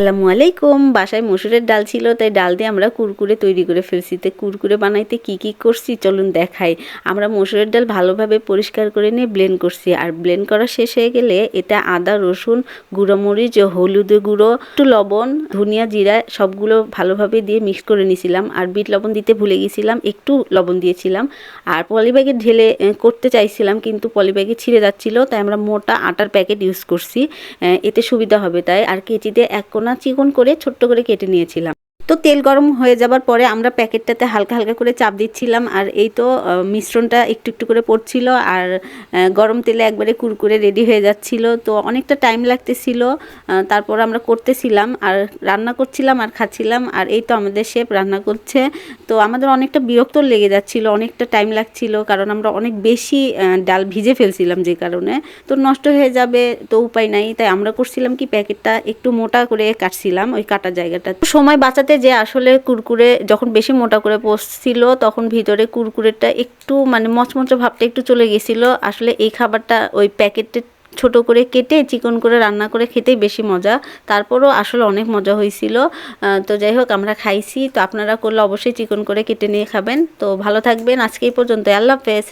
আসসালামু আলাইকুম। বাসায় মসুরের ডাল ছিল, তাই ডাল দিয়ে আমরা কুরকুরে তৈরি করে ফেলছি। তো কুরকুরে বানাইতে কি কি করছি চলুন দেখাই। আমরা মসুরের ডাল ভালোভাবে পরিষ্কার করে নিয়ে ব্লেন্ড করছি, আর ব্লেন্ড করা শেষ হয়ে গেলে এটা আদা, রসুন, গুঁড়ো মরিচ, হলুদ গুঁড়ো, একটু লবণ, ধনিয়া, জিরা সবগুলো ভালোভাবে দিয়ে মিক্স করে নিয়েছিলাম। আর বিট লবণ দিতে ভুলে গেছিলাম, একটু লবণ দিয়েছিলাম। আর পলিব্যাগে ঢেলে করতে চাইছিলাম, কিন্তু পলিব্যাগে ছিঁড়ে যাচ্ছিল, তাই আমরা মোটা আটার প্যাকেট ইউজ করছি, এতে সুবিধা হবে তাই। আর কেচিতে এক কোনা চিকন করে ছোট্ট করে কেটে নিয়েছিলাম। তো তেল গরম হয়ে যাবার পরে আমরা প্যাকেটটাতে হালকা হালকা করে চাপ দিচ্ছিলাম, আর এই তো মিশ্রণটা একটু একটু করে পড়ছিল, আর গরম তেলে একবারে কুরকুরে রেডি হয়ে যাচ্ছিল। তো অনেকটা টাইম লাগতেছিল, তারপর আমরা করতেছিলাম আর রান্না করছিলাম আর খাচ্ছিলাম। আর এই তো আমাদের শেফ রান্না করছে। তো আমাদের অনেকটা বিরক্ত লেগে যাচ্ছিল, অনেকটা টাইম লাগছিল, কারণ আমরা অনেক বেশি ডাল ভিজে ফেলছিলাম, যে কারণে তো নষ্ট হয়ে যাবে, তো উপায় নাই। তাই আমরা করছিলাম কি, প্যাকেটটা একটু মোটা করে কাটছিলাম, ওই কাটা জায়গাটা সময় বাঁচাতে, যে আসলে কুরকুরে যখন বেশি মোটা করে পড়ছিল তখন ভিতরে কুরকুরেটা একটু মানে মচমচে ভাবটা একটু চলে গেছিলো। আসলে এই খাবারটা ওই প্যাকেটে ছোট করে কেটে চিকন করে রান্না করে খেতেই বেশি মজা। তারপরও আসলে অনেক মজা হয়েছিল। তো যাই হোক, আমরা খাইছি। তো আপনারা করলে অবশ্যই চিকন করে কেটে নিয়ে খাবেন। তো ভালো থাকবেন, আজকে এই পর্যন্ত, আল্লাহ হাফেজ।